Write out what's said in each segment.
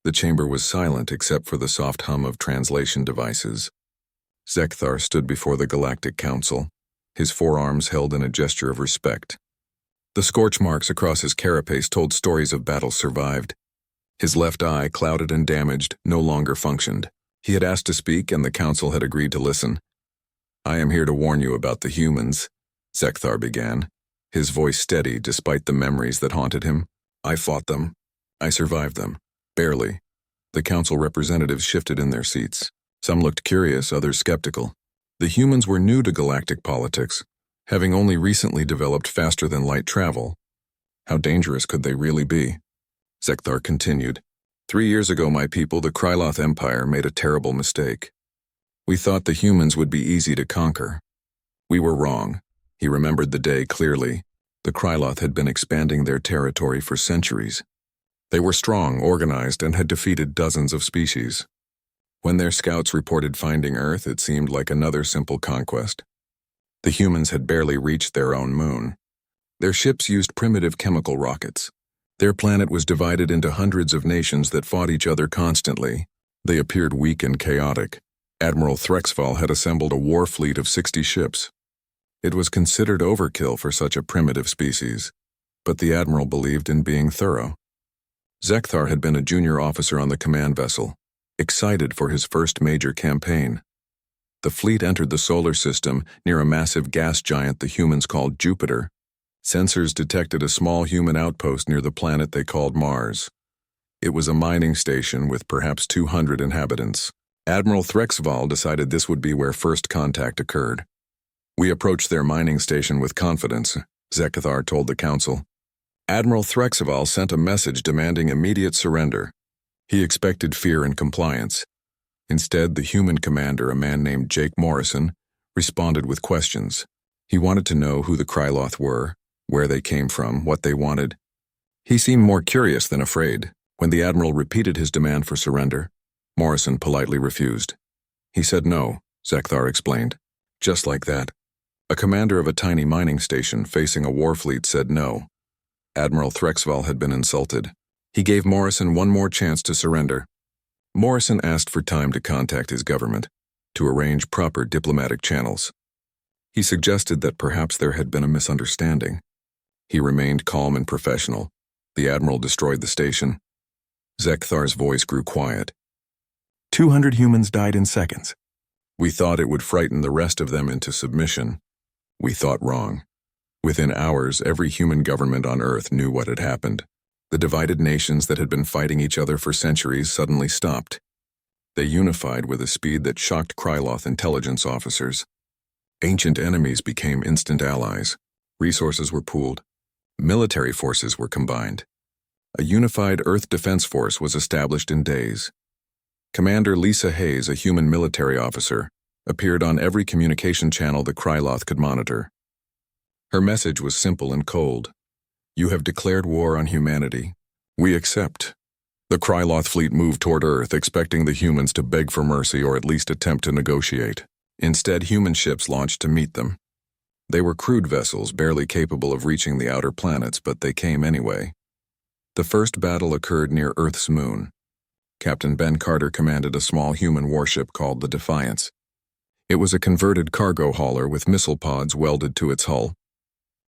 The chamber was silent except for the soft hum of translation devices. Zekthar stood before the Galactic Council, his forearms held in a gesture of respect. The scorch marks across his carapace told stories of battles survived. His left eye, clouded and damaged, no longer functioned. He had asked to speak, and the council had agreed to listen. "I am here to warn you about the humans," Zekthar began, his voice steady despite the memories that haunted him. "I fought them. I survived them. Barely." The council representatives shifted in their seats. Some looked curious, others skeptical. The humans were new to galactic politics, having only recently developed faster-than-light travel. How dangerous could they really be? Zekthar continued. 3 years ago, my people, the Kryloth Empire, made a terrible mistake. We thought the humans would be easy to conquer. We were wrong. He remembered the day clearly. The Kryloth had been expanding their territory for centuries. They were strong, organized, and had defeated dozens of species. When their scouts reported finding Earth, it seemed like another simple conquest. The humans had barely reached their own moon. Their ships used primitive chemical rockets. Their planet was divided into hundreds of nations that fought each other constantly. They appeared weak and chaotic. Admiral Threxval had assembled a war fleet of 60 ships. It was considered overkill for such a primitive species, but the admiral believed in being thorough. Zekthar had been a junior officer on the command vessel, excited for his first major campaign. The fleet entered the solar system near a massive gas giant the humans called Jupiter. Sensors detected a small human outpost near the planet they called Mars. It was a mining station with perhaps 200 inhabitants. Admiral Threxval decided this would be where first contact occurred. "We approached their mining station with confidence," Zekthar told the council. Admiral Threxval sent a message demanding immediate surrender. He expected fear and compliance. Instead, the human commander, a man named Jake Morrison, responded with questions. He wanted to know who the Kryloth were, where they came from, what they wanted. He seemed more curious than afraid. When the admiral repeated his demand for surrender, Morrison politely refused. He said no, Zekthar explained. Just like that. A commander of a tiny mining station facing a war fleet said no. Admiral Threxval had been insulted. He gave Morrison one more chance to surrender. Morrison asked for time to contact his government, to arrange proper diplomatic channels. He suggested that perhaps there had been a misunderstanding. He remained calm and professional. The admiral destroyed the station. Zekthar's voice grew quiet. 200 humans died in seconds. We thought it would frighten the rest of them into submission. We thought wrong. Within hours, every human government on Earth knew what had happened. The divided nations that had been fighting each other for centuries suddenly stopped. They unified with a speed that shocked Kryloth intelligence officers. Ancient enemies became instant allies. Resources were pooled. Military forces were combined. A unified Earth Defense Force was established in days. Commander Lisa Hayes, a human military officer, appeared on every communication channel the Kryloth could monitor. Her message was simple and cold. You have declared war on humanity. We accept. The Kryloth fleet moved toward Earth, expecting the humans to beg for mercy or at least attempt to negotiate. Instead, human ships launched to meet them. They were crude vessels, barely capable of reaching the outer planets, but they came anyway. The first battle occurred near Earth's moon. Captain Ben Carter commanded a small human warship called the Defiance. It was a converted cargo hauler with missile pods welded to its hull.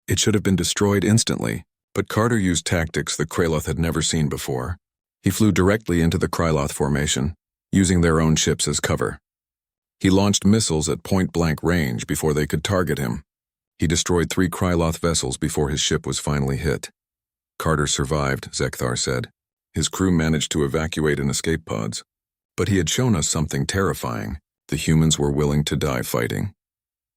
It should have been destroyed instantly, but Carter used tactics the Kryloth had never seen before. He flew directly into the Kryloth formation, using their own ships as cover. He launched missiles at point-blank range before they could target him. He destroyed 3 Kryloth vessels before his ship was finally hit. Carter survived, Zekthar said. His crew managed to evacuate in escape pods. But he had shown us something terrifying. The humans were willing to die fighting.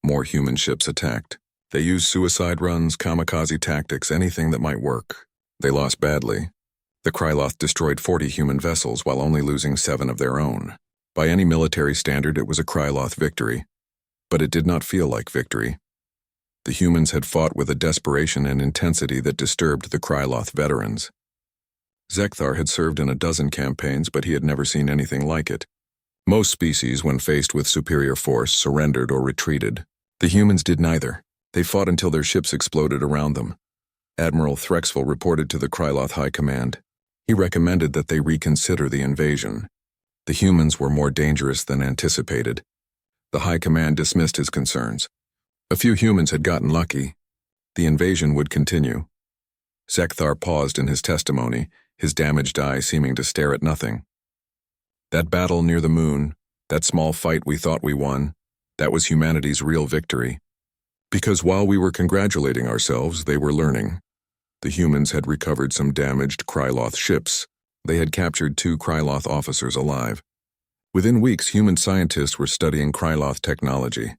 More human ships attacked. They used suicide runs, kamikaze tactics, anything that might work. They lost badly. The Kryloth destroyed 40 human vessels while only losing 7 of their own. By any military standard, it was a Kryloth victory. But it did not feel like victory. The humans had fought with a desperation and intensity that disturbed the Kryloth veterans. Zekthar had served in a dozen campaigns, but he had never seen anything like it. Most species, when faced with superior force, surrendered or retreated. The humans did neither. They fought until their ships exploded around them. Admiral Threxval reported to the Kryloth High Command. He recommended that they reconsider the invasion. The humans were more dangerous than anticipated. The High Command dismissed his concerns. A few humans had gotten lucky. The invasion would continue. Zekthar paused in his testimony, his damaged eye seeming to stare at nothing. That battle near the moon, that small fight we thought we won, that was humanity's real victory. Because while we were congratulating ourselves, they were learning. The humans had recovered some damaged Kryloth ships. They had captured 2 Kryloth officers alive. Within weeks, human scientists were studying Kryloth technology,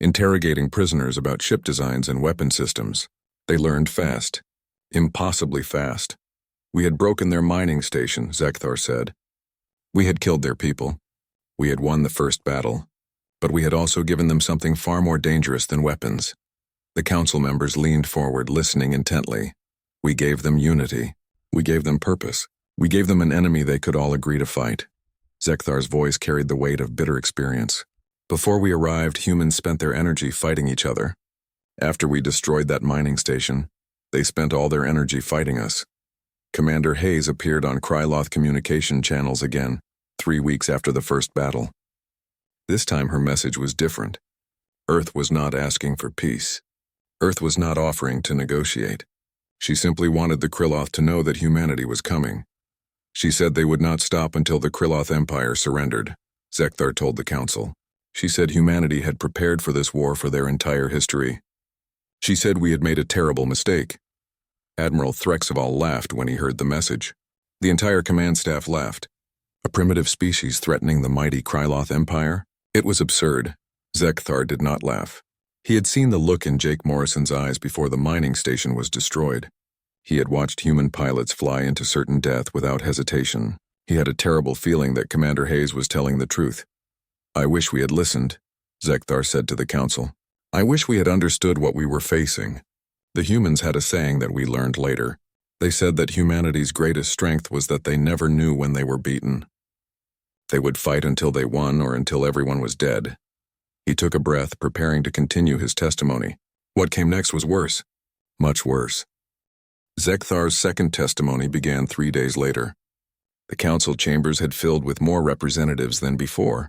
interrogating prisoners about ship designs and weapon systems. They learned fast. Impossibly fast. We had broken their mining station, Zekthar said. We had killed their people. We had won the first battle. But we had also given them something far more dangerous than weapons. The council members leaned forward, listening intently. We gave them unity. We gave them purpose. We gave them an enemy they could all agree to fight. Zekthar's voice carried the weight of bitter experience. Before we arrived, humans spent their energy fighting each other. After we destroyed that mining station, they spent all their energy fighting us. Commander Hayes appeared on Kryloth communication channels again, 3 weeks after the first battle. This time her message was different. Earth was not asking for peace. Earth was not offering to negotiate. She simply wanted the Kryloth to know that humanity was coming. She said they would not stop until the Kryloth Empire surrendered, Zekthar told the council. She said humanity had prepared for this war for their entire history. She said we had made a terrible mistake. Admiral Threxval laughed when he heard the message. The entire command staff laughed. A primitive species threatening the mighty Kryloth Empire? It was absurd. Zekthar did not laugh. He had seen the look in Jake Morrison's eyes before the mining station was destroyed. He had watched human pilots fly into certain death without hesitation. He had a terrible feeling that Commander Hayes was telling the truth. I wish we had listened, Zekthar said to the council. I wish we had understood what we were facing. The humans had a saying that we learned later. They said that humanity's greatest strength was that they never knew when they were beaten. They would fight until they won or until everyone was dead. He took a breath, preparing to continue his testimony. What came next was worse. Much worse. Zekthar's second testimony began 3 days later. The council chambers had filled with more representatives than before.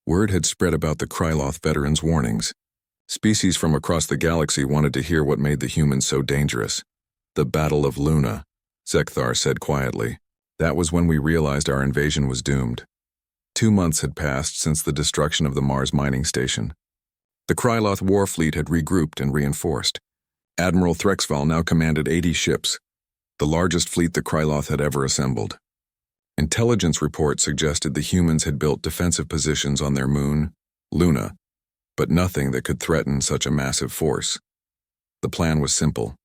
Word had spread about the Kryloth veterans' warnings. Species from across the galaxy wanted to hear what made the humans so dangerous. The Battle of Luna, Zekthar said quietly. That was when we realized our invasion was doomed. 2 months had passed since the destruction of the Mars mining station. The Kryloth war fleet had regrouped and reinforced. Admiral Threxval now commanded 80 ships, the largest fleet the Kryloth had ever assembled. Intelligence reports suggested the humans had built defensive positions on their moon, Luna, but nothing that could threaten such a massive force. The plan was simple.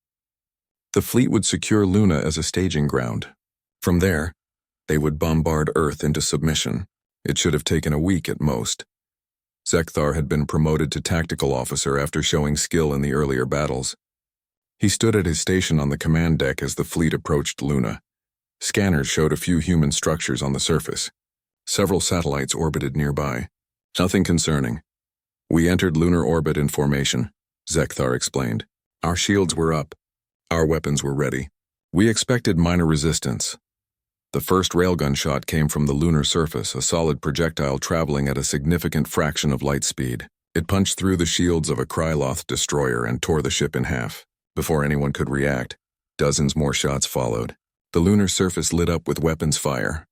The fleet would secure Luna as a staging ground. From there, they would bombard Earth into submission. It should have taken a week at most. Zekthar had been promoted to tactical officer after showing skill in the earlier battles. He stood at his station on the command deck as the fleet approached Luna. Scanners showed a few human structures on the surface. Several satellites orbited nearby. Nothing concerning. We entered lunar orbit in formation, Zekthar explained. Our shields were up. Our weapons were ready. We expected minor resistance. The first railgun shot came from the lunar surface, a solid projectile traveling at a significant fraction of light speed. It punched through the shields of a Kryloth destroyer and tore the ship in half. Before anyone could react, dozens more shots followed. The lunar surface lit up with weapons fire.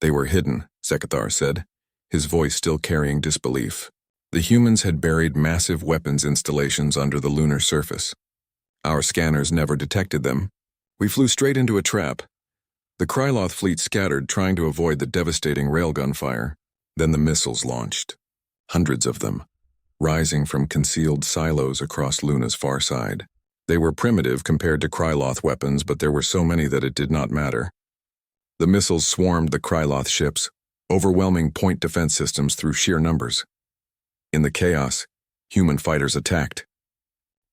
They were hidden, Zekthar said, his voice still carrying disbelief. The humans had buried massive weapons installations under the lunar surface. Our scanners never detected them. We flew straight into a trap. The Kryloth fleet scattered, trying to avoid the devastating railgun fire. Then the missiles launched. Hundreds of them, rising from concealed silos across Luna's far side. They were primitive compared to Kryloth weapons, but there were so many that it did not matter. The missiles swarmed the Kryloth ships, overwhelming point defense systems through sheer numbers. In the chaos, human fighters attacked.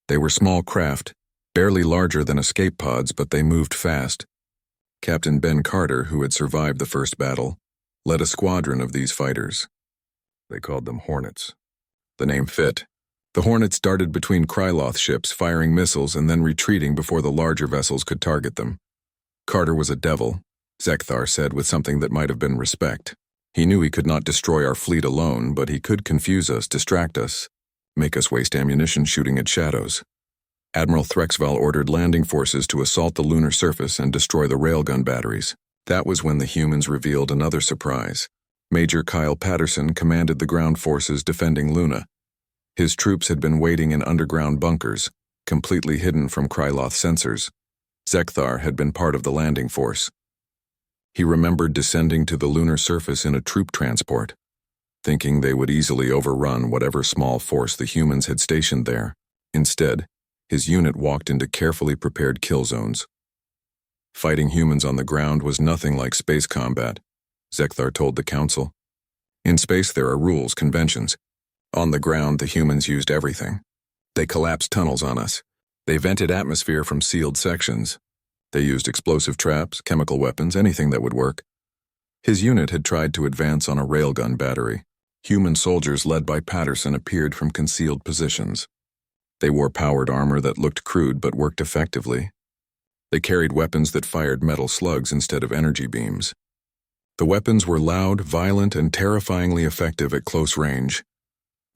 They were small craft, barely larger than escape pods, but they moved fast. Captain Ben Carter, who had survived the first battle, led a squadron of these fighters. They called them Hornets. The name fit. The Hornets darted between Kryloth ships, firing missiles and then retreating before the larger vessels could target them. Carter was a devil, Zekthar said with something that might have been respect. He knew he could not destroy our fleet alone, but he could confuse us, distract us, make us waste ammunition shooting at shadows. Admiral Threxval ordered landing forces to assault the lunar surface and destroy the railgun batteries. That was when the humans revealed another surprise. Major Kyle Patterson commanded the ground forces defending Luna. His troops had been waiting in underground bunkers, completely hidden from Kryloth sensors. Zekthar had been part of the landing force. He remembered descending to the lunar surface in a troop transport, thinking they would easily overrun whatever small force the humans had stationed there. Instead, his unit walked into carefully prepared kill zones. Fighting humans on the ground was nothing like space combat, Zekthar told the council. In space there are rules, conventions. On the ground the humans used everything. They collapsed tunnels on us. They vented atmosphere from sealed sections. They used explosive traps, chemical weapons, anything that would work. His unit had tried to advance on a railgun battery. Human soldiers led by Patterson appeared from concealed positions. They wore powered armor that looked crude but worked effectively. They carried weapons that fired metal slugs instead of energy beams. The weapons were loud, violent, and terrifyingly effective at close range.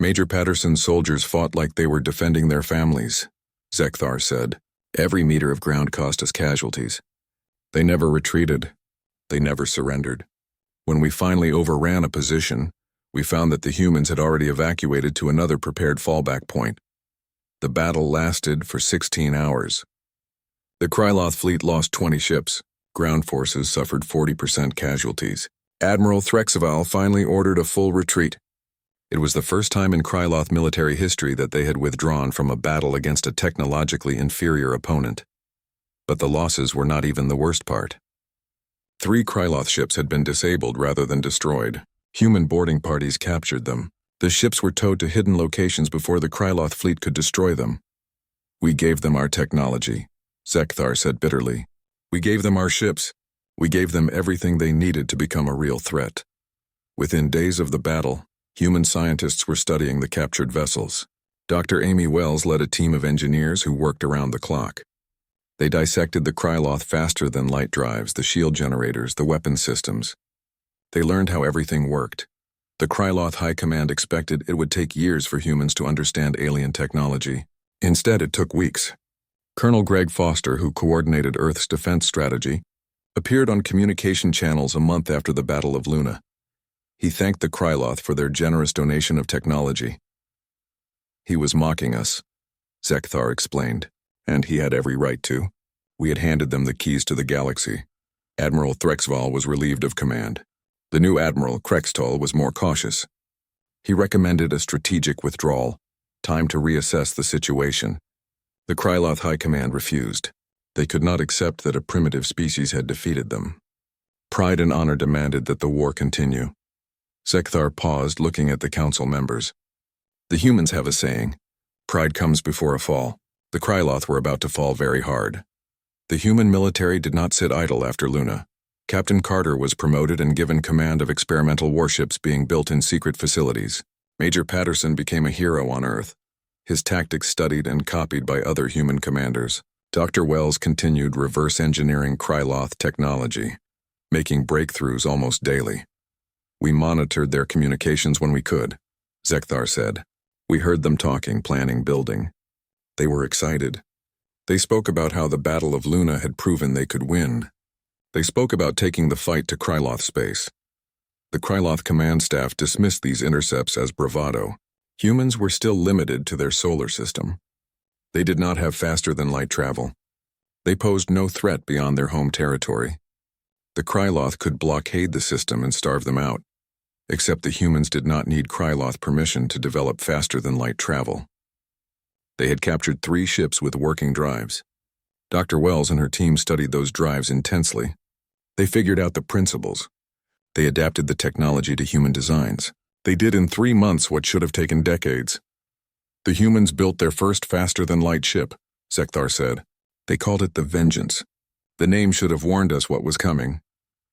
Major Patterson's soldiers fought like they were defending their families, Zekthar said. Every meter of ground cost us casualties. They never retreated. They never surrendered. When we finally overran a position, we found that the humans had already evacuated to another prepared fallback point. The battle lasted for 16 hours. The Kryloth fleet lost 20 ships. Ground forces suffered 40% casualties. Admiral Threxval finally ordered a full retreat. It was the first time in Kryloth military history that they had withdrawn from a battle against a technologically inferior opponent. But the losses were not even the worst part. 3 Kryloth ships had been disabled rather than destroyed. Human boarding parties captured them. The ships were towed to hidden locations before the Kryloth fleet could destroy them. We gave them our technology, Zekthar said bitterly. We gave them our ships. We gave them everything they needed to become a real threat. Within days of the battle, human scientists were studying the captured vessels. Dr. Amy Wells led a team of engineers who worked around the clock. They dissected the Kryloth faster-than-light drives, the shield generators, the weapon systems. They learned how everything worked. The Kryloth High Command expected it would take years for humans to understand alien technology. Instead, it took weeks. Colonel Greg Foster, who coordinated Earth's defense strategy, appeared on communication channels a month after the Battle of Luna. He thanked the Kryloth for their generous donation of technology. He was mocking us, Zekthar explained, and he had every right to. We had handed them the keys to the galaxy. Admiral Threxval was relieved of command. The new Admiral, Krextol, was more cautious. He recommended a strategic withdrawal, time to reassess the situation. The Kryloth High Command refused. They could not accept that a primitive species had defeated them. Pride and honor demanded that the war continue. Zekthar paused, looking at the council members. The humans have a saying, pride comes before a fall. The Kryloth were about to fall very hard. The human military did not sit idle after Luna. Captain Carter was promoted and given command of experimental warships being built in secret facilities. Major Patterson became a hero on Earth, his tactics studied and copied by other human commanders. Dr. Wells continued reverse engineering Kryloth technology, making breakthroughs almost daily. We monitored their communications when we could, Zekthar said. We heard them talking, planning, building. They were excited. They spoke about how the Battle of Luna had proven they could win. They spoke about taking the fight to Kryloth space. The Kryloth command staff dismissed these intercepts as bravado. Humans were still limited to their solar system. They did not have faster-than-light travel. They posed no threat beyond their home territory. The Kryloth could blockade the system and starve them out, except the humans did not need Kryloth permission to develop faster-than-light travel. They had captured 3 ships with working drives. Dr. Wells and her team studied those drives intensely. They figured out the principles. They adapted the technology to human designs. They did in 3 months what should have taken decades. The humans built their first faster-than-light ship, Zekthar said. They called it the Vengeance. The name should have warned us what was coming.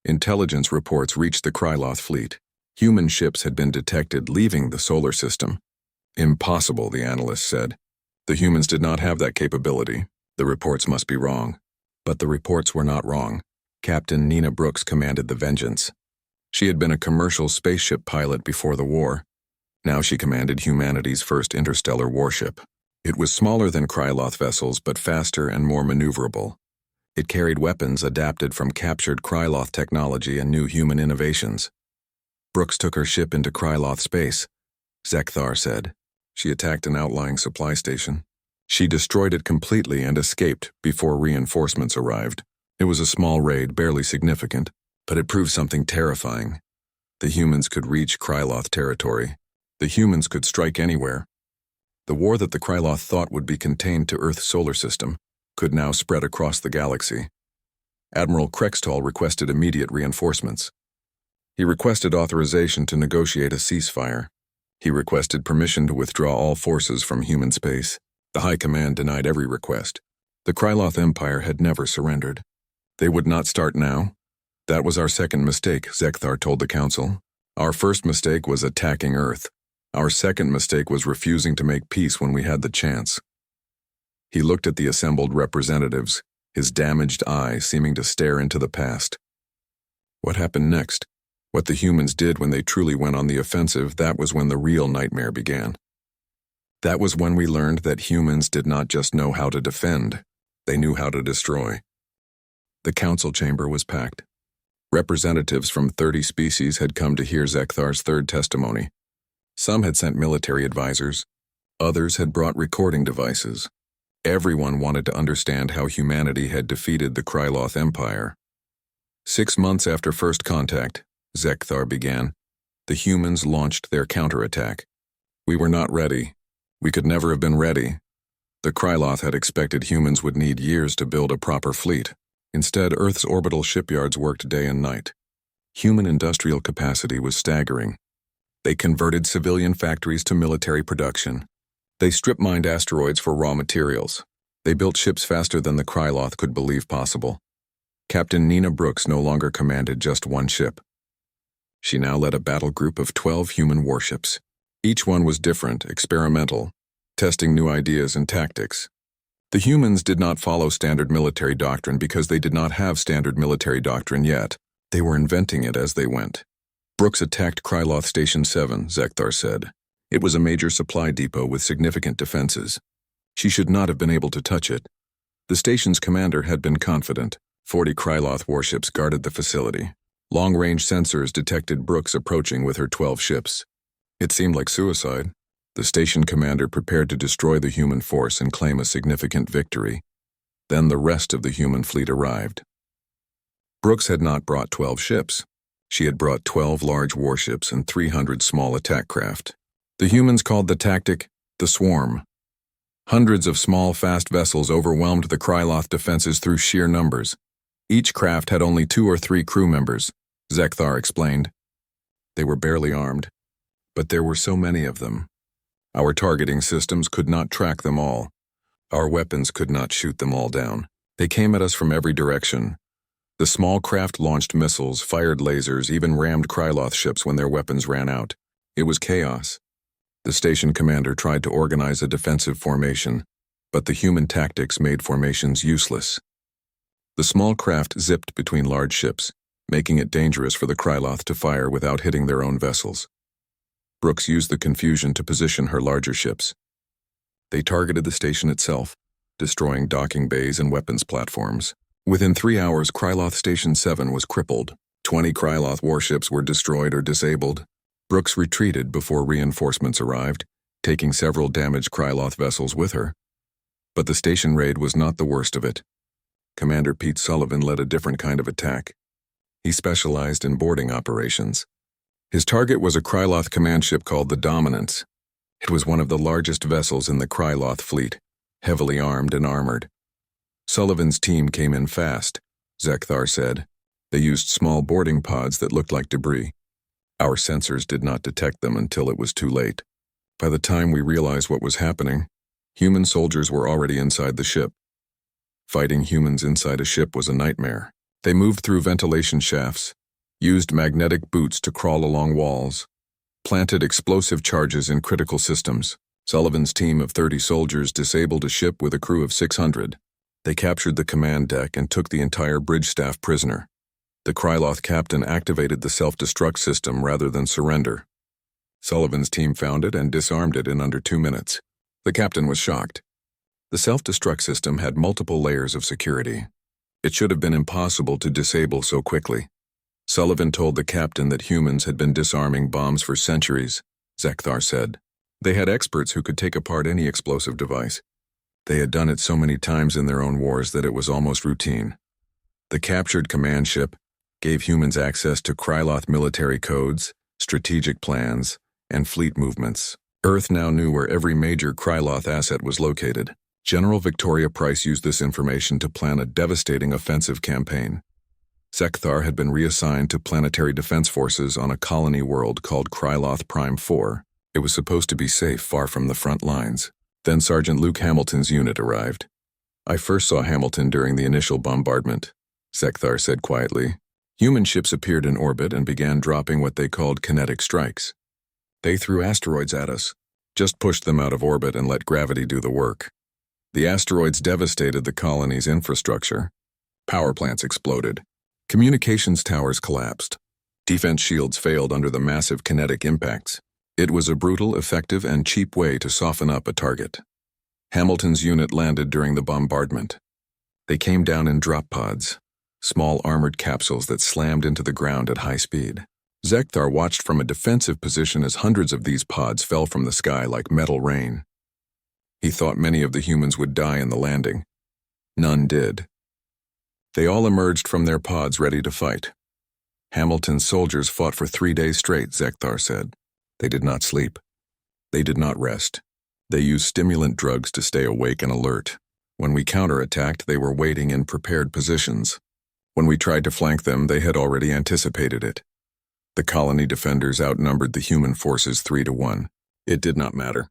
Intelligence reports reached the Kryloth fleet. Human ships had been detected leaving the solar system. Impossible, the analysts said. The humans did not have that capability. The reports must be wrong. But the reports were not wrong. Captain Nina Brooks commanded the Vengeance. She had been a commercial spaceship pilot before the war. Now she commanded humanity's first interstellar warship. It was smaller than Kryloth vessels, but faster and more maneuverable. It carried weapons adapted from captured Kryloth technology and new human innovations. Brooks took her ship into Kryloth space, Zekthar said. She attacked an outlying supply station. She destroyed it completely and escaped before reinforcements arrived. It was a small raid, barely significant, but it proved something terrifying. The humans could reach Kryloth territory. The humans could strike anywhere. The war that the Kryloth thought would be contained to Earth's solar system could now spread across the galaxy. Admiral Krextall requested immediate reinforcements. He requested authorization to negotiate a ceasefire. He requested permission to withdraw all forces from human space. The High Command denied every request. The Kryloth Empire had never surrendered. They would not start now. That was our second mistake, Zekthar told the Council. Our first mistake was attacking Earth. Our second mistake was refusing to make peace when we had the chance. He looked at the assembled representatives, his damaged eye seeming to stare into the past. What happened next? What the humans did when they truly went on the offensive, that was when the real nightmare began. That was when we learned that humans did not just know how to defend, they knew how to destroy. The council chamber was packed. Representatives from 30 species had come to hear Zekthar's third testimony. Some had sent military advisors. Others had brought recording devices. Everyone wanted to understand how humanity had defeated the Kryloth Empire. 6 months after first contact, Zekthar began, the humans launched their counterattack. We were not ready. We could never have been ready. The Kryloth had expected humans would need years to build a proper fleet. Instead, Earth's orbital shipyards worked day and night. Human industrial capacity was staggering. They converted civilian factories to military production. They strip-mined asteroids for raw materials. They built ships faster than the Kryloth could believe possible. Captain Nina Brooks no longer commanded just one ship. She now led a battle group of 12 human warships. Each one was different, experimental, testing new ideas and tactics. The humans did not follow standard military doctrine because they did not have standard military doctrine yet. They were inventing it as they went. Brooks attacked Kryloth Station 7, Zekthar said. It was a major supply depot with significant defenses. She should not have been able to touch it. The station's commander had been confident. 40 Kryloth warships guarded the facility. Long-range sensors detected Brooks approaching with her 12 ships. It seemed like suicide. The station commander prepared to destroy the human force and claim a significant victory. Then the rest of the human fleet arrived. Brooks had not brought 12 ships. She had brought 12 large warships and 300 small attack craft. The humans called the tactic the Swarm. Hundreds of small, fast vessels overwhelmed the Kryloth defenses through sheer numbers. Each craft had only 2 or 3 crew members, Zekthar explained. They were barely armed, but there were so many of them. Our targeting systems could not track them all. Our weapons could not shoot them all down. They came at us from every direction. The small craft launched missiles, fired lasers, even rammed Kryloth ships when their weapons ran out. It was chaos. The station commander tried to organize a defensive formation, but the human tactics made formations useless. The small craft zipped between large ships, making it dangerous for the Kryloth to fire without hitting their own vessels. Brooks used the confusion to position her larger ships. They targeted the station itself, destroying docking bays and weapons platforms. Within 3 hours, Kryloth Station 7 was crippled. 20 Kryloth warships were destroyed or disabled. Brooks retreated before reinforcements arrived, taking several damaged Kryloth vessels with her. But the station raid was not the worst of it. Commander Pete Sullivan led a different kind of attack. He specialized in boarding operations. His target was a Kryloth command ship called the Dominance. It was one of the largest vessels in the Kryloth fleet, heavily armed and armored. Sullivan's team came in fast, Zekthar said. They used small boarding pods that looked like debris. Our sensors did not detect them until it was too late. By the time we realized what was happening, human soldiers were already inside the ship. Fighting humans inside a ship was a nightmare. They moved through ventilation shafts, used magnetic boots to crawl along walls, planted explosive charges in critical systems. Sullivan's team of 30 soldiers disabled a ship with a crew of 600. They captured the command deck and took the entire bridge staff prisoner. The Kryloth captain activated the self-destruct system rather than surrender. Sullivan's team found it and disarmed it in under 2 minutes. The captain was shocked. The self-destruct system had multiple layers of security. It should have been impossible to disable so quickly. Sullivan told the captain that humans had been disarming bombs for centuries, Zekthar said. They had experts who could take apart any explosive device. They had done it so many times in their own wars that it was almost routine. The captured command ship gave humans access to Kryloth military codes, strategic plans, and fleet movements. Earth now knew where every major Kryloth asset was located. General Victoria Price used this information to plan a devastating offensive campaign. Zekthar had been reassigned to planetary defense forces on a colony world called Kryloth Prime 4. It was supposed to be safe, far from the front lines. Then Sergeant Luke Hamilton's unit arrived. I first saw Hamilton during the initial bombardment, Zekthar said quietly. Human ships appeared in orbit and began dropping what they called kinetic strikes. They threw asteroids at us, just pushed them out of orbit and let gravity do the work. The asteroids devastated the colony's infrastructure. Power plants exploded. Communications towers collapsed. Defense shields failed under the massive kinetic impacts. It was a brutal, effective, and cheap way to soften up a target. Hamilton's unit landed during the bombardment. They came down in drop pods, small armored capsules that slammed into the ground at high speed. Zekthar watched from a defensive position as hundreds of these pods fell from the sky like metal rain. He thought many of the humans would die in the landing. None did. They all emerged from their pods ready to fight. Hamilton's soldiers fought for 3 days straight, Zekthar said. They did not sleep. They did not rest. They used stimulant drugs to stay awake and alert. When we counterattacked, they were waiting in prepared positions. When we tried to flank them, they had already anticipated it. The colony defenders outnumbered the human forces 3-1. It did not matter.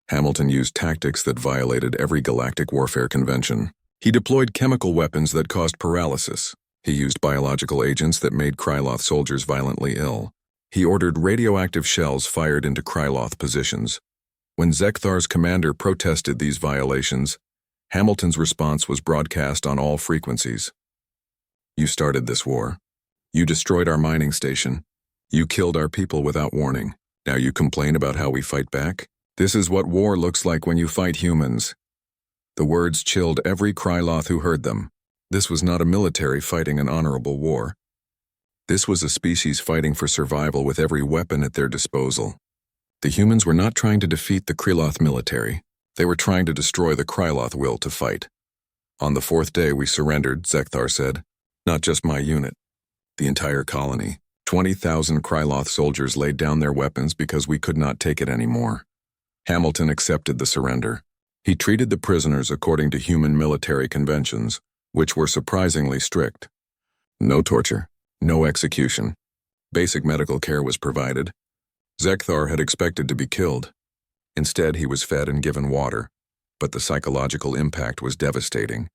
Hamilton used tactics that violated every galactic warfare convention. He deployed chemical weapons that caused paralysis. He used biological agents that made Kryloth soldiers violently ill. He ordered radioactive shells fired into Kryloth positions. When Zekthar's commander protested these violations, Hamilton's response was broadcast on all frequencies. You started this war. You destroyed our mining station. You killed our people without warning. Now you complain about how we fight back? This is what war looks like when you fight humans. The words chilled every Kryloth who heard them. This was not a military fighting an honorable war. This was a species fighting for survival with every weapon at their disposal. The humans were not trying to defeat the Kryloth military. They were trying to destroy the Kryloth will to fight. On the 4th day we surrendered, Zekthar said. Not just my unit. The entire colony. 20,000 Kryloth soldiers laid down their weapons because we could not take it anymore. Hamilton accepted the surrender. He treated the prisoners according to human military conventions, which were surprisingly strict. No torture, no execution. Basic medical care was provided. Zekthar had expected to be killed. Instead, he was fed and given water, but the psychological impact was devastating.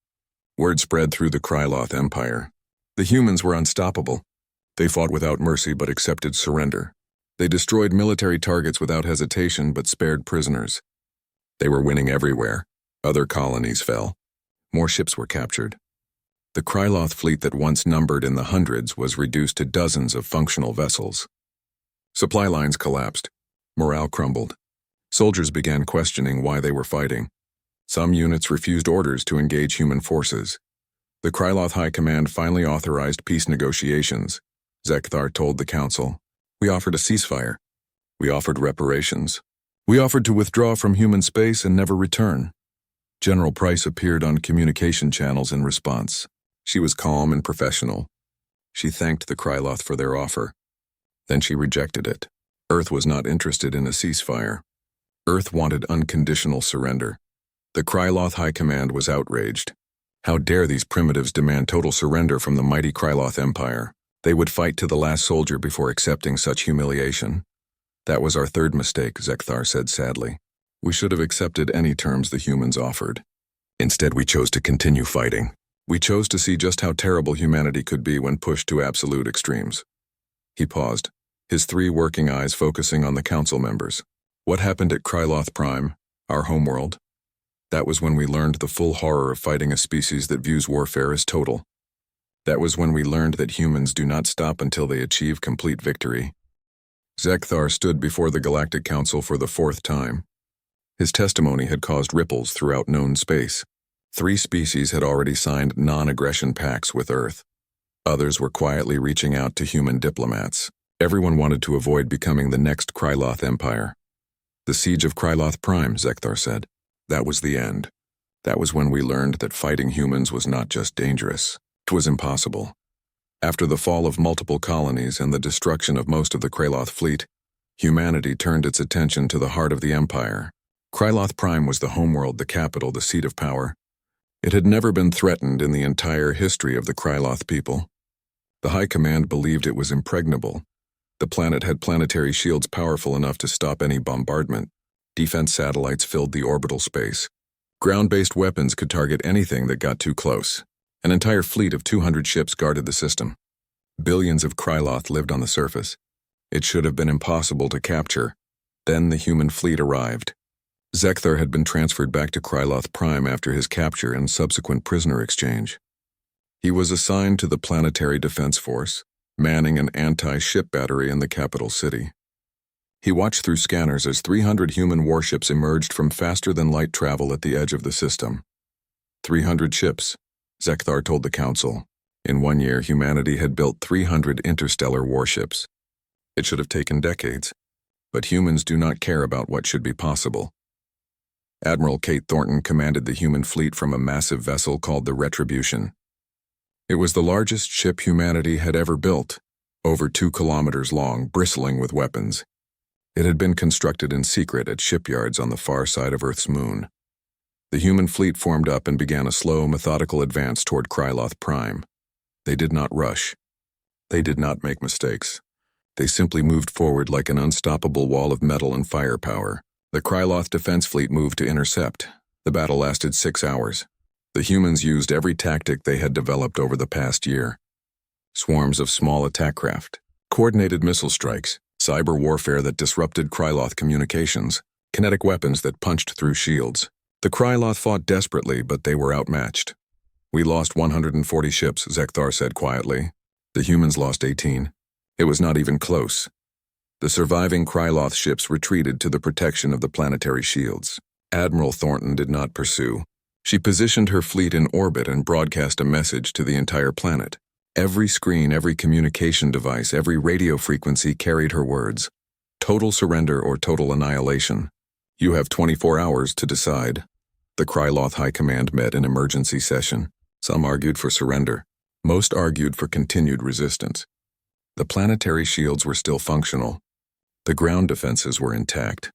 Word spread through the Kryloth Empire. The humans were unstoppable. They fought without mercy but accepted surrender. They destroyed military targets without hesitation but spared prisoners. They were winning everywhere. Other colonies fell. More ships were captured. The Kryloth fleet that once numbered in the hundreds was reduced to dozens of functional vessels. Supply lines collapsed. Morale crumbled. Soldiers began questioning why they were fighting. Some units refused orders to engage human forces. The Kryloth High Command finally authorized peace negotiations. Zekthar told the council, "We offered a ceasefire. We offered reparations. We offered to withdraw from human space and never return." General Price appeared on communication channels in response. She was calm and professional. She thanked the Kryloth for their offer. Then she rejected it. Earth was not interested in a ceasefire. Earth wanted unconditional surrender. The Kryloth High Command was outraged. How dare these primitives demand total surrender from the mighty Kryloth Empire? They would fight to the last soldier before accepting such humiliation. That was our third mistake, Zekthar said sadly. We should have accepted any terms the humans offered. Instead, we chose to continue fighting. We chose to see just how terrible humanity could be when pushed to absolute extremes. He paused, his 3 working eyes focusing on the council members. What happened at Kryloth Prime, our homeworld? That was when we learned the full horror of fighting a species that views warfare as total. That was when we learned that humans do not stop until they achieve complete victory. Zekthar stood before the Galactic Council for the 4th time. His testimony had caused ripples throughout known space. 3 species had already signed non-aggression pacts with Earth. Others were quietly reaching out to human diplomats. Everyone wanted to avoid becoming the next Kryloth Empire. The siege of Kryloth Prime, Zekthar said. That was the end. That was when we learned that fighting humans was not just dangerous. It was impossible. After the fall of multiple colonies and the destruction of most of the Kryloth fleet, humanity turned its attention to the heart of the Empire. Kryloth Prime was the homeworld, the capital, the seat of power. It had never been threatened in the entire history of the Kryloth people. The High Command believed it was impregnable. The planet had planetary shields powerful enough to stop any bombardment. Defense satellites filled the orbital space. Ground-based weapons could target anything that got too close. An entire fleet of 200 ships guarded the system. Billions of Kryloth lived on the surface. It should have been impossible to capture. Then the human fleet arrived. Zekthar had been transferred back to Kryloth Prime after his capture and subsequent prisoner exchange. He was assigned to the Planetary Defense Force, manning an anti-ship battery in the capital city. He watched through scanners as 300 human warships emerged from faster-than-light travel at the edge of the system. 300 ships, Zekthar told the Council. In 1 year, humanity had built 300 interstellar warships. It should have taken decades, but humans do not care about what should be possible. Admiral Kate Thornton commanded the human fleet from a massive vessel called the Retribution. It was the largest ship humanity had ever built, over 2 kilometers long, bristling with weapons. It had been constructed in secret at shipyards on the far side of Earth's moon. The human fleet formed up and began a slow, methodical advance toward Kryloth Prime. They did not rush. They did not make mistakes. They simply moved forward like an unstoppable wall of metal and firepower. The Kryloth defense fleet moved to intercept. The battle lasted 6 hours. The humans used every tactic they had developed over the past year. Swarms of small attack craft, coordinated missile strikes, cyber warfare that disrupted Kryloth communications, kinetic weapons that punched through shields. The Kryloth fought desperately, but they were outmatched. We lost 140 ships, Zekthar said quietly. The humans lost 18. It was not even close. The surviving Kryloth ships retreated to the protection of the planetary shields. Admiral Thornton did not pursue. She positioned her fleet in orbit and broadcast a message to the entire planet. Every screen, every communication device, every radio frequency carried her words. Total surrender or total annihilation. You have 24 hours to decide. The Kryloth High Command met in emergency session. Some argued for surrender. Most argued for continued resistance. The planetary shields were still functional. The ground defenses were intact.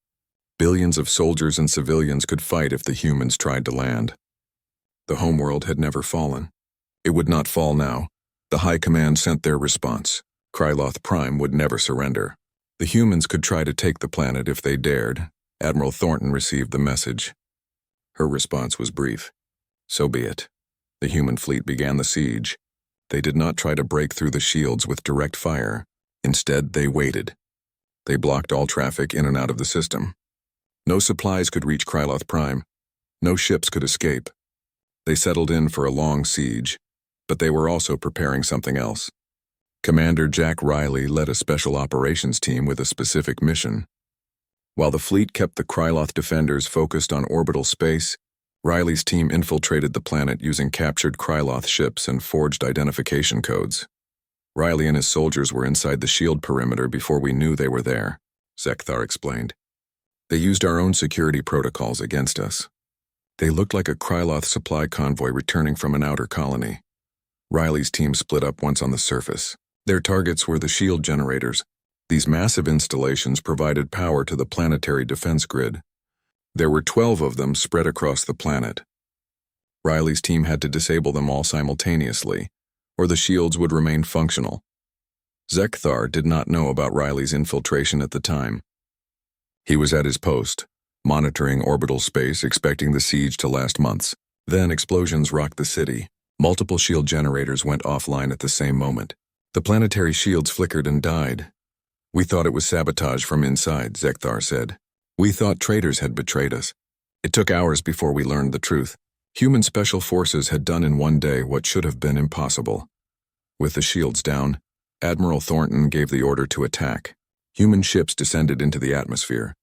Billions of soldiers and civilians could fight if the humans tried to land. The homeworld had never fallen. It would not fall now. The High Command sent their response. Kryloth Prime would never surrender. The humans could try to take the planet if they dared. Admiral Thornton received the message. Her response was brief. So be it. The human fleet began the siege. They did not try to break through the shields with direct fire. Instead, they waited. They blocked all traffic in and out of the system. No supplies could reach Kryloth Prime. No ships could escape. They settled in for a long siege, but they were also preparing something else. Commander Jack Riley led a special operations team with a specific mission. While the fleet kept the Kryloth defenders focused on orbital space, Riley's team infiltrated the planet using captured Kryloth ships and forged identification codes. Riley and his soldiers were inside the shield perimeter before we knew they were there, Zekthar explained. They used our own security protocols against us. They looked like a Kryloth supply convoy returning from an outer colony. Riley's team split up once on the surface. Their targets were the shield generators. These massive installations provided power to the planetary defense grid. There were 12 of them spread across the planet. Riley's team had to disable them all simultaneously, or the shields would remain functional. Zekthar did not know about Riley's infiltration at the time. He was at his post, monitoring orbital space, expecting the siege to last months. Then explosions rocked the city. Multiple shield generators went offline at the same moment. The planetary shields flickered and died. We thought it was sabotage from inside, Zekthar said. We thought traitors had betrayed us. It took hours before we learned the truth. Human special forces had done in 1 day what should have been impossible. With the shields down, Admiral Thornton gave the order to attack. Human ships descended into the atmosphere.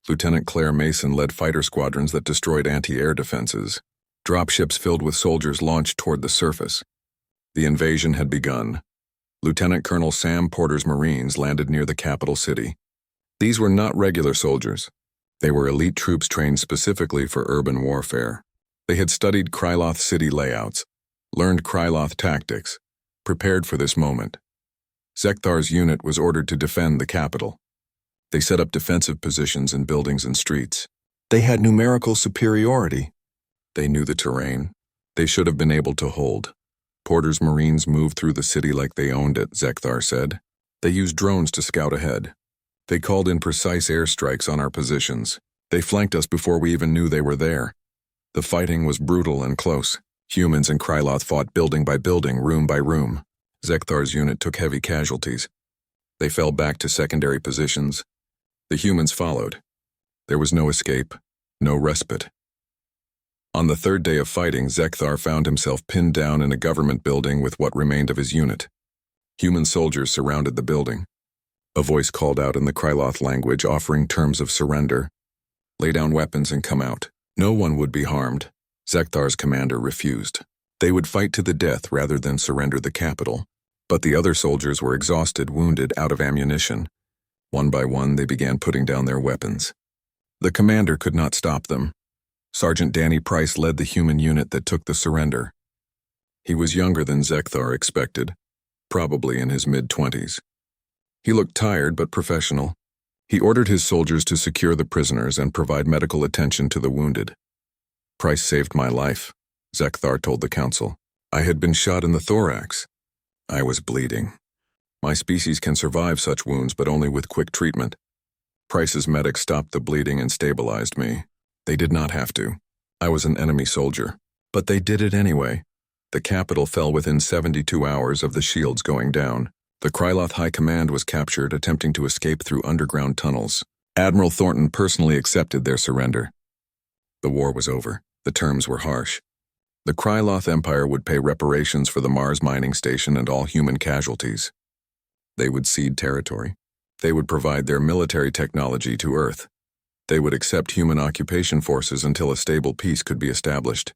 Lieutenant Claire Mason led fighter squadrons that destroyed anti-air defenses. Dropships filled with soldiers launched toward the surface. The invasion had begun. Lieutenant Colonel Sam Porter's Marines landed near the capital city. These were not regular soldiers. They were elite troops trained specifically for urban warfare. They had studied Kryloth city layouts, learned Kryloth tactics, prepared for this moment. Zekthar's unit was ordered to defend the capital. They set up defensive positions in buildings and streets. They had numerical superiority. They knew the terrain. They should have been able to hold. Porter's Marines moved through the city like they owned it, Zekthar said. They used drones to scout ahead. They called in precise airstrikes on our positions. They flanked us before we even knew they were there. The fighting was brutal and close. Humans and Kryloth fought building by building, room by room. Zekthar's unit took heavy casualties. They fell back to secondary positions. The humans followed. There was no escape, no respite. On the third day of fighting, Zekthar found himself pinned down in a government building with what remained of his unit. Human soldiers surrounded the building. A voice called out in the Kryloth language, offering terms of surrender. Lay down weapons and come out. No one would be harmed. Zekthar's commander refused. They would fight to the death rather than surrender the capital. But the other soldiers were exhausted, wounded, out of ammunition. One by one, they began putting down their weapons. The commander could not stop them. Sergeant Danny Price led the human unit that took the surrender. He was younger than Zekthar expected, probably in his mid-20s. He looked tired but professional. He ordered his soldiers to secure the prisoners and provide medical attention to the wounded. Price saved my life, Zekthar told the council. I had been shot in the thorax. I was bleeding. My species can survive such wounds, but only with quick treatment. Price's medics stopped the bleeding and stabilized me. They did not have to. I was an enemy soldier. But they did it anyway. The capital fell within 72 hours of the shields going down. The Kryloth High Command was captured, attempting to escape through underground tunnels. Admiral Thornton personally accepted their surrender. The war was over. The terms were harsh. The Kryloth Empire would pay reparations for the Mars mining station and all human casualties. They would cede territory. They would provide their military technology to Earth. They would accept human occupation forces until a stable peace could be established.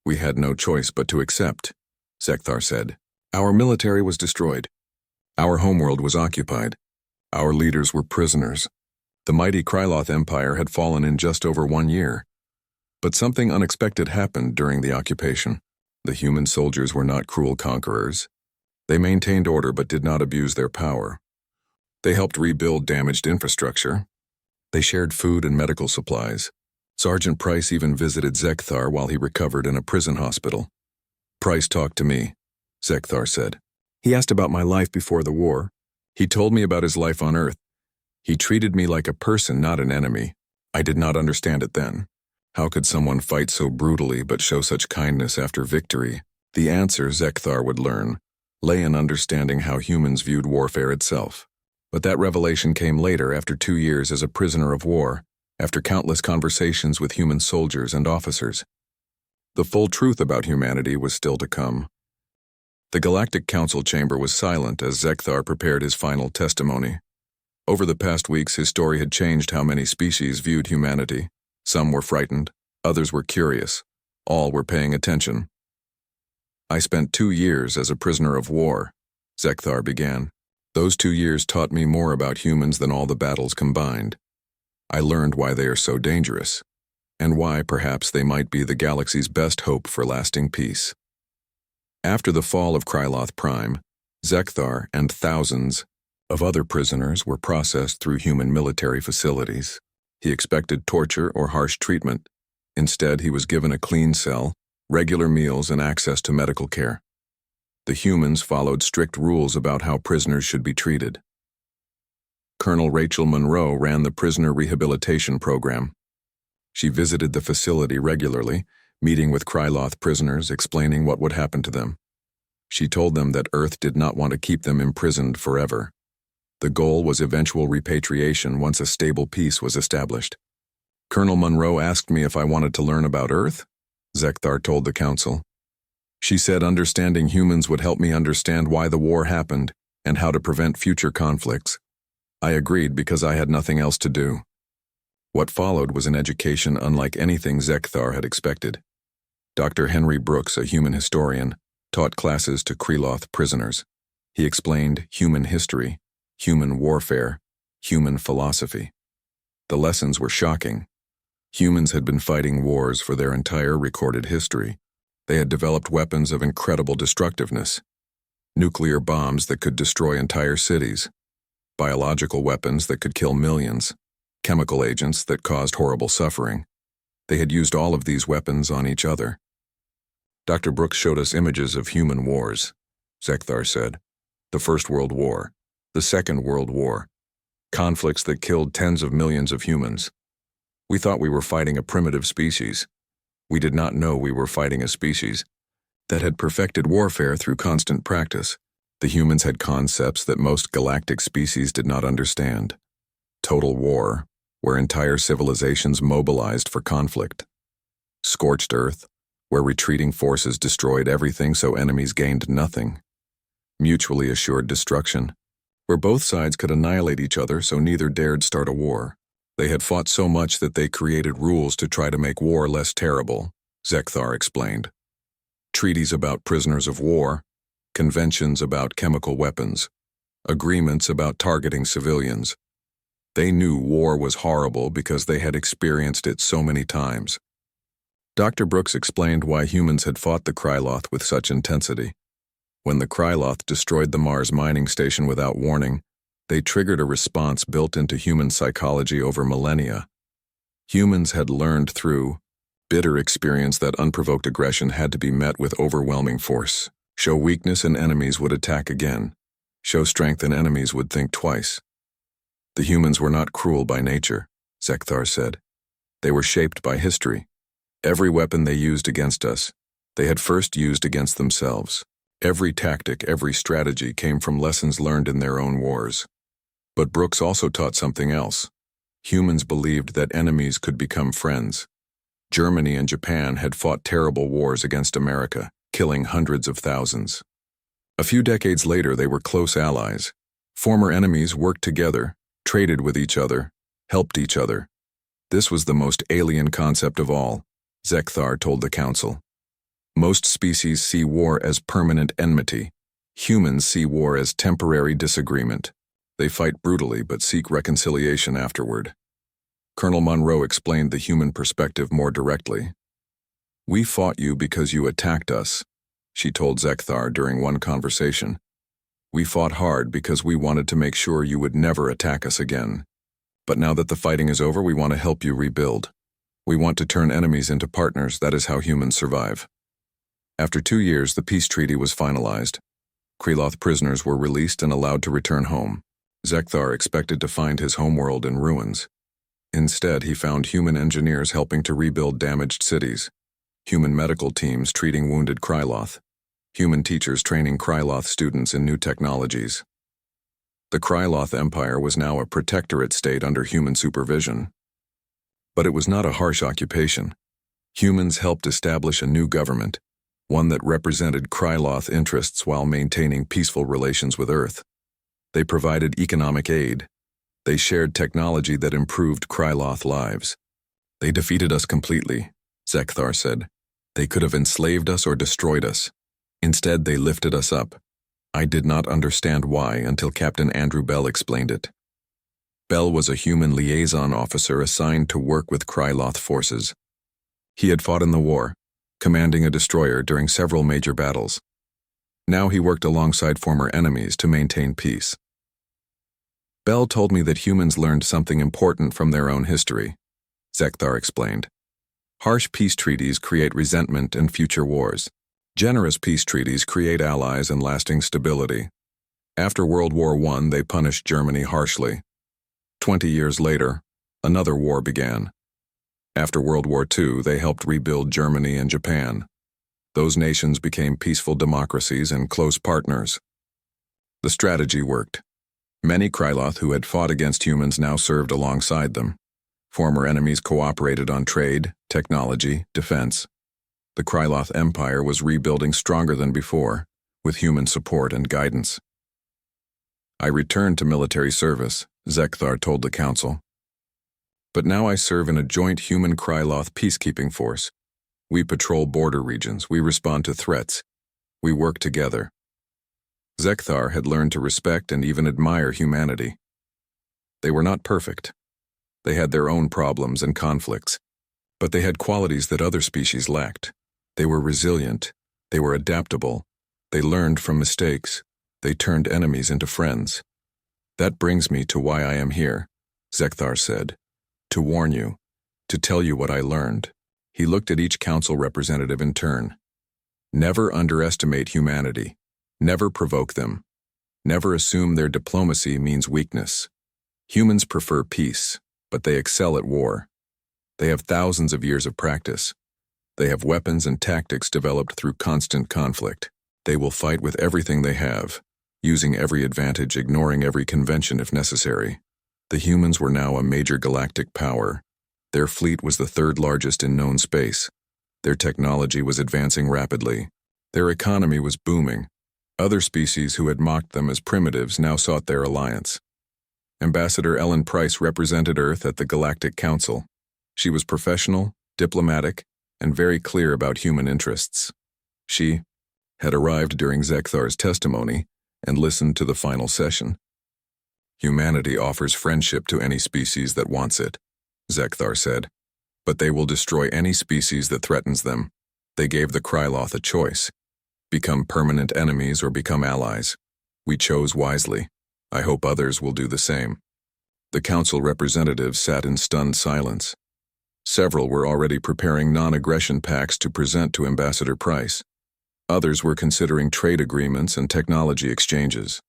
We had no choice but to accept, Zekthar said. Our military was destroyed. Our homeworld was occupied. Our leaders were prisoners. The mighty Kryloth Empire had fallen in just over 1 year. But something unexpected happened during the occupation. The human soldiers were not cruel conquerors. They maintained order but did not abuse their power. They helped rebuild damaged infrastructure. They shared food and medical supplies. Sergeant Price even visited Zekthar while he recovered in a prison hospital. Price talked to me, Zekthar said. He asked about my life before the war. He told me about his life on Earth. He treated me like a person, not an enemy. I did not understand it then. How could someone fight so brutally but show such kindness after victory? The answer, Zekthar would learn, lay in understanding how humans viewed warfare itself. But that revelation came later, after 2 years as a prisoner of war, after countless conversations with human soldiers and officers. The full truth about humanity was still to come. The Galactic Council chamber was silent as Zekthar prepared his final testimony. Over the past weeks, his story had changed how many species viewed humanity. Some were frightened, others were curious. All were paying attention. I spent 2 years as a prisoner of war, Zekthar began. Those 2 years taught me more about humans than all the battles combined. I learned why they are so dangerous, and why perhaps they might be the galaxy's best hope for lasting peace. After the fall of Kryloth Prime, Zekthar and thousands of other prisoners were processed through human military facilities. He expected torture or harsh treatment. Instead, he was given a clean cell, regular meals, and access to medical care. The humans followed strict rules about how prisoners should be treated. Colonel Rachel Monroe ran the prisoner rehabilitation program. She visited the facility regularly, meeting with Kryloth prisoners, explaining what would happen to them. She told them that Earth did not want to keep them imprisoned forever. The goal was eventual repatriation once a stable peace was established. Colonel Monroe asked me if I wanted to learn about Earth, Zekthar told the council. She said understanding humans would help me understand why the war happened and how to prevent future conflicts. I agreed because I had nothing else to do. What followed was an education unlike anything Zekthar had expected. Dr. Henry Brooks, a human historian, taught classes to Kreloth prisoners. He explained human history, human warfare, human philosophy. The lessons were shocking. Humans had been fighting wars for their entire recorded history. They had developed weapons of incredible destructiveness. Nuclear bombs that could destroy entire cities. Biological weapons that could kill millions. Chemical agents that caused horrible suffering. They had used all of these weapons on each other. Dr. Brooks showed us images of human wars, Zekthar said. The First World War, the Second World War, conflicts that killed tens of millions of humans. We thought we were fighting a primitive species. We did not know we were fighting a species that had perfected warfare through constant practice. The humans had concepts that most galactic species did not understand. Total war, where entire civilizations mobilized for conflict. Scorched Earth, where retreating forces destroyed everything so enemies gained nothing. Mutually assured destruction, where both sides could annihilate each other so neither dared start a war. They had fought so much that they created rules to try to make war less terrible, Zekthar explained. Treaties about prisoners of war, conventions about chemical weapons, agreements about targeting civilians. They knew war was horrible because they had experienced it so many times. Dr. Brooks explained why humans had fought the Kreloth with such intensity. When the Kreloth destroyed the Mars mining station without warning, they triggered a response built into human psychology over millennia. Humans had learned through bitter experience that unprovoked aggression had to be met with overwhelming force. Show weakness and enemies would attack again. Show strength and enemies would think twice. The humans were not cruel by nature, Zekthar said. They were shaped by history. Every weapon they used against us, they had first used against themselves. Every tactic, every strategy came from lessons learned in their own wars. But Brooks also taught something else. Humans believed that enemies could become friends. Germany and Japan had fought terrible wars against America, killing hundreds of thousands. A few decades later, they were close allies. Former enemies worked together, traded with each other, helped each other. This was the most alien concept of all, Zekthar told the council. Most species see war as permanent enmity. Humans see war as temporary disagreement. They fight brutally but seek reconciliation afterward. Colonel Monroe explained the human perspective more directly. "We fought you because you attacked us," she told Zekthar during one conversation. "We fought hard because we wanted to make sure you would never attack us again. But now that the fighting is over, we want to help you rebuild. We want to turn enemies into partners. That is how humans survive." After 2 years, the peace treaty was finalized. Kreloth prisoners were released and allowed to return home. Zekthar expected to find his homeworld in ruins. Instead, he found human engineers helping to rebuild damaged cities, human medical teams treating wounded Kreloth, human teachers training Kreloth students in new technologies. The Kreloth Empire was now a protectorate state under human supervision. But it was not a harsh occupation. Humans helped establish a new government, one that represented Kreloth interests while maintaining peaceful relations with Earth. They provided economic aid. They shared technology that improved Kreloth lives. "They defeated us completely," Zekthar said. "They could have enslaved us or destroyed us. Instead, they lifted us up. I did not understand why until Captain Andrew Bell explained it." Bell was a human liaison officer assigned to work with Kreloth forces. He had fought in the war, commanding a destroyer during several major battles. Now he worked alongside former enemies to maintain peace. "Bell told me that humans learned something important from their own history," Zekthar explained. "Harsh peace treaties create resentment and future wars. Generous peace treaties create allies and lasting stability. After World War I, they punished Germany harshly. 20 years later, another war began. After World War II, they helped rebuild Germany and Japan. Those nations became peaceful democracies and close partners. The strategy worked. Many Kreloth who had fought against humans now served alongside them. Former enemies cooperated on trade, technology, defense. The Kryloth Empire was rebuilding stronger than before, with human support and guidance. I returned to military service, Zekthar told the council. But now I serve in a joint human Kryloth peacekeeping force. We patrol border regions, we respond to threats, we work together. Zekthar had learned to respect and even admire humanity. They were not perfect. They had their own problems and conflicts, but they had qualities that other species lacked. They were resilient, they were adaptable, they learned from mistakes, they turned enemies into friends. That brings me to why I am here, Zekthar said. To warn you, to tell you what I learned. He looked at each council representative in turn. Never underestimate humanity. Never provoke them. Never assume their diplomacy means weakness. Humans prefer peace, but they excel at war. They have thousands of years of practice. They have weapons and tactics developed through constant conflict. They will fight with everything they have, using every advantage, ignoring every convention if necessary. The humans were now a major galactic power. Their fleet was the third largest in known space. Their technology was advancing rapidly. Their economy was booming. Other species who had mocked them as primitives now sought their alliance. Ambassador Ellen Price represented Earth at the Galactic Council. She was professional, diplomatic, and very clear about human interests. She had arrived during Zekthar's testimony and listened to the final session. Humanity offers friendship to any species that wants it, Zekthar said, but they will destroy any species that threatens them. They gave the Kryloth a choice: become permanent enemies or become allies. We chose wisely. I hope others will do the same. The council representatives sat in stunned silence. Several were already preparing non-aggression pacts to present to Ambassador Price. Others were considering trade agreements and technology exchanges.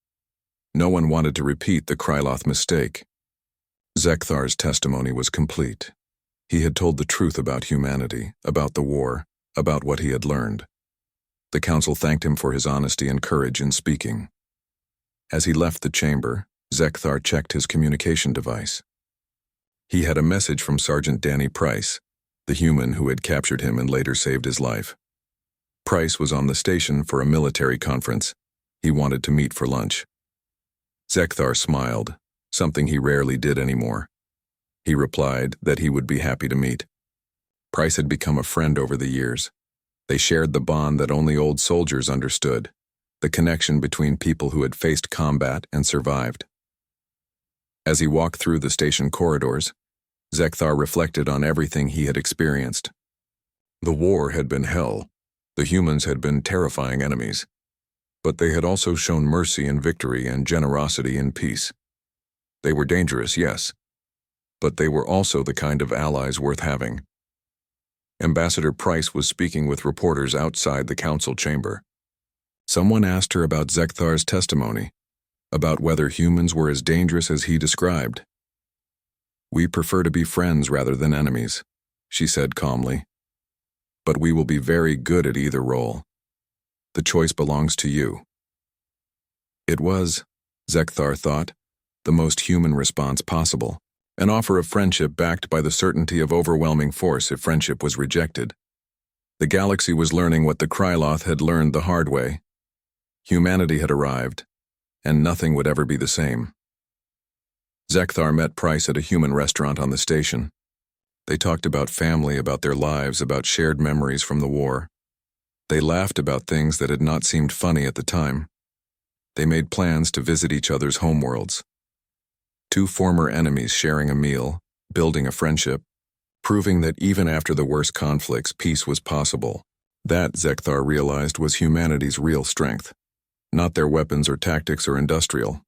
No one wanted to repeat the Kryloth mistake. Zekthar's testimony was complete. He had told the truth about humanity, about the war, about what he had learned. The council thanked him for his honesty and courage in speaking. As he left the chamber, Zekthar checked his communication device. He had a message from Sergeant Danny Price, the human who had captured him and later saved his life. Price was on the station for a military conference. He wanted to meet for lunch. Zekthar smiled, something he rarely did anymore. He replied that he would be happy to meet. Price had become a friend over the years. They shared the bond that only old soldiers understood, the connection between people who had faced combat and survived. As he walked through the station corridors, Zekthar reflected on everything he had experienced. The war had been hell. The humans had been terrifying enemies. But they had also shown mercy in victory and generosity in peace. They were dangerous, yes, but they were also the kind of allies worth having. Ambassador Price was speaking with reporters outside the council chamber. Someone asked her about Zekthar's testimony, about whether humans were as dangerous as he described. "We prefer to be friends rather than enemies," she said calmly. "But we will be very good at either role. The choice belongs to you." It was, Zekthar thought, the most human response possible, an offer of friendship backed by the certainty of overwhelming force if friendship was rejected. The galaxy was learning what the Kryloth had learned the hard way. Humanity had arrived, and nothing would ever be the same. Zekthar met Price at a human restaurant on the station. They talked about family, about their lives, about shared memories from the war. They laughed about things that had not seemed funny at the time. They made plans to visit each other's homeworlds. Two former enemies sharing a meal, building a friendship, proving that even after the worst conflicts, peace was possible. That, Zekthar realized, was humanity's real strength. Not their weapons or tactics or industrial,